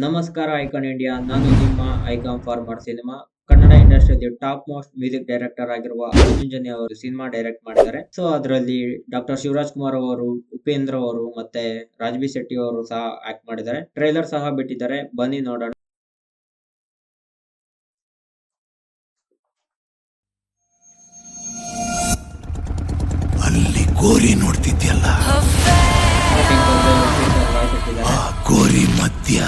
ನಮಸ್ಕಾರ icon India. ನಾನು ನಿಮ್ಮ ಐಕಾನ್ ಫಾರ್ಮರ್ ಸಿನಿಮಾ. ಕನ್ನಡ ಇಂಡಸ್ಟ್ರಿಯಲ್ಲಿ ಟಾಪ್ ಮೋಸ್ಟ್ ಮ್ಯೂಸಿಕ್ ಡೈರೆಕ್ಟರ್ ಆಗಿರುವ ಅರ್ಜುನ್ ಜನ್ಯ ಅವರು ಸಿನಿಮಾ ಡೈರೆಕ್ಟ್ ಮಾಡಿದ್ದಾರೆ. ಸೊ ಅದರಲ್ಲಿ ಡಾಕ್ಟರ್ ಶಿವರಾಜ್ ಕುಮಾರ್ ಅವರು, ಉಪೇಂದ್ರ ಅವರು ಮತ್ತೆ ರಾಜ್ಬಿ ಶೆಟ್ಟಿ ಅವರು ಸಹ ಆಕ್ಟ್ ಮಾಡಿದ್ದಾರೆ. ಟ್ರೈಲರ್ ಸಹ ಬಿಟ್ಟಿದ್ದಾರೆ, ಬನ್ನಿ ನೋಡೋಣ. ಅಲ್ಲಿ ಗೋರಿ ನೋಡ್ತಿದ್ಯಲ್ಲ, ಆ ಗೋರಿ ಮಧ್ಯ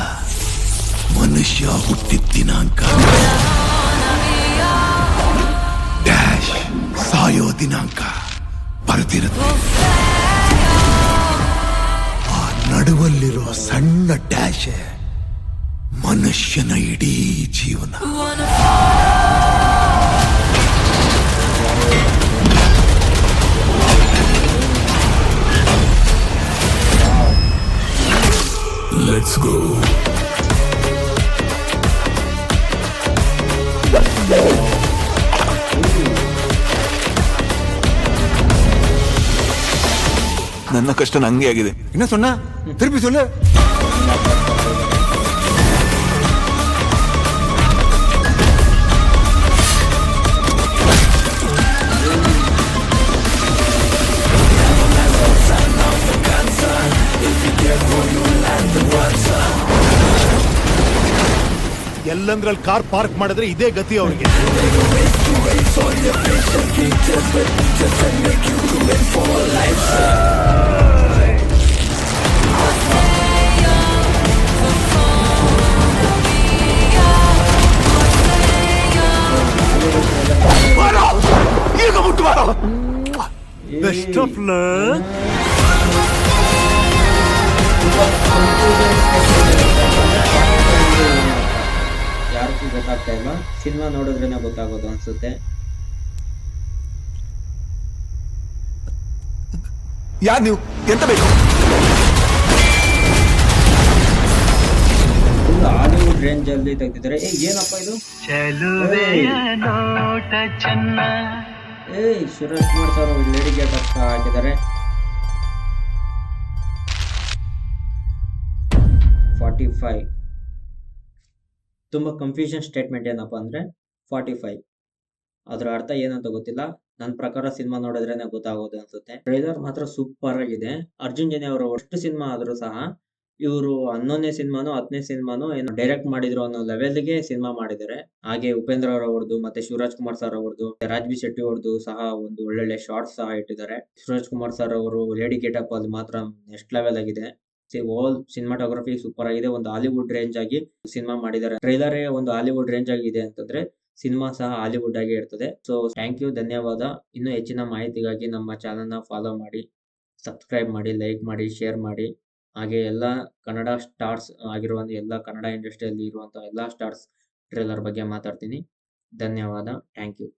ಮನುಷ್ಯ ಹುಟ್ಟಿದ ದಿನಾಂಕ ಡ್ಯಾಶ್ ಸಾಯೋ ದಿನಾಂಕ ಬರೆದಿರುತ್ತೆ. ಆ ನಡುವಲ್ಲಿರೋ ಸಣ್ಣ ಡ್ಯಾಶ್ ಮನುಷ್ಯನ ಇಡೀ ಜೀವನ. Let's go. ನನ್ನ ಕಷ್ಟ ನಂಗೆ ಆಗಿದೆ. ಇನ್ನ ಸೊನ್ನ ತಿರುಪಿ ಸೊಲ್ಲ. ಎಲ್ಲಂದ್ರಲ್ಲಿ ಕಾರ್ ಪಾರ್ಕ್ ಮಾಡಿದ್ರೆ ಇದೇ ಗತಿ ಅವ್ರಿಗೆ. ಈಗ ಮುಟ್ಟು ಬೆಸ್ಟ್ ಆಫ್ ಲಕ್. ಯಾರಿಗೂ ಗೊತ್ತಾಗ್ತಾ ಇಲ್ಲ, ಸಿನಿಮಾ ನೋಡಿದ್ರೇನೆ ಗೊತ್ತಾಗೋದು ಅನ್ಸುತ್ತೆ. ಯಾರು ನೀವು? ಎಂತ ಬೇಕು? ಹಾಲಿವುಡ್ ರೇಂಜ್ ಅಲ್ಲಿ ತೆಗ್ದಿದ್ದಾರೆ. ಏನಪ್ಪ ಇದು? Shivaraj Kumar sir lady getup ಹಾಕಿದ್ದಾರೆ. 45 ತುಂಬಾ ಕನ್ಫ್ಯೂಷನ್ ಸ್ಟೇಟ್ಮೆಂಟ್. ಏನಪ್ಪಾ ಅಂದ್ರೆ 45 ಅದ್ರ ಅರ್ಥ ಏನಂತ ಗೊತ್ತಿಲ್ಲ. ನನ್ನ ಪ್ರಕಾರ ಸಿನಿಮಾ ನೋಡಿದ್ರೇನೆ ಗೊತ್ತಾಗೋದು ಅನ್ಸುತ್ತೆ. ಟ್ರೈಲರ್ ಮಾತ್ರ ಸೂಪರ್ ಆಗಿದೆ. ಅರ್ಜುನ್ ಜನ್ಯ ಅವರ ಫಸ್ಟ್ ಸಿನಿಮಾ ಆದ್ರೂ ಸಹ ಇವರು 11ನೇ ಸಿನಿಮಾನೋ 10ನೇ ಸಿನಿಮಾನೋ ಏನೋ ಡೈರೆಕ್ಟ್ ಮಾಡಿದ್ರು ಅನ್ನೋ ಲೆವೆಲ್ಗೆ ಸಿನಿಮಾ ಮಾಡಿದ್ದಾರೆ. ಹಾಗೆ ಉಪೇಂದ್ರ ಅವರದ್ದು ಮತ್ತೆ ಶಿವರಾಜ್ ಕುಮಾರ್ ಸರ್ ಅವರದ್ದು, ರಾಜ್ಬಿ ಶೆಟ್ಟಿ ಅವ್ರದ್ದು ಸಹ ಒಂದು ಒಳ್ಳೊಳ್ಳೆ ಶಾರ್ಟ್ಸ್ ಸಹ ಇಟ್ಟಿದ್ದಾರೆ. ಶಿವರಾಜ್ ಕುಮಾರ್ ಸರ್ ಅವರು ಲೇಡಿ ಗೆಟಪ್ ಅಲ್ಲಿ ಮಾತ್ರ ನೆಕ್ಸ್ಟ್ ಲೆವೆಲ್ ಆಗಿದೆ. ಆಲ್ ಸಿನಿಮಾಟೋಗ್ರಫಿ ಸೂಪರ್ ಆಗಿದೆ. ಒಂದು ಹಾಲಿವುಡ್ ರೇಂಜ್ ಆಗಿ ಸಿನಿಮಾ ಮಾಡಿದ್ದಾರೆ. ಟ್ರೈಲರ್ ಒಂದು ಹಾಲಿವುಡ್ ರೇಂಜ್ ಆಗಿದೆ ಅಂತಂದ್ರೆ ಸಿನಿಮಾ ಸಹ ಹಾಲಿವುಡ್ ಆಗಿ ಇರ್ತದೆ. ಸೊ ಥ್ಯಾಂಕ್ ಯು, ಧನ್ಯವಾದ. ಇನ್ನೂ ಹೆಚ್ಚಿನ ಮಾಹಿತಿಗಾಗಿ ನಮ್ಮ ಚಾನೆಲ್ ನ ಫಾಲೋ ಮಾಡಿ, ಸಬ್ಸ್ಕ್ರೈಬ್ ಮಾಡಿ, ಲೈಕ್ ಮಾಡಿ, ಶೇರ್ ಮಾಡಿ. ಹಾಗೆ ಎಲ್ಲ ಕನ್ನಡ ಸ್ಟಾರ್ಸ್ ಆಗಿರುವ ಎಲ್ಲ ಕನ್ನಡ ಇಂಡಸ್ಟ್ರಿಯಲ್ಲಿ ಇರುವಂತಹ ಎಲ್ಲಾ ಸ್ಟಾರ್ಸ್ ಟ್ರೇಲರ್ ಬಗ್ಗೆ ಮಾತಾಡ್ತೀನಿ. ಧನ್ಯವಾದ. Thank you.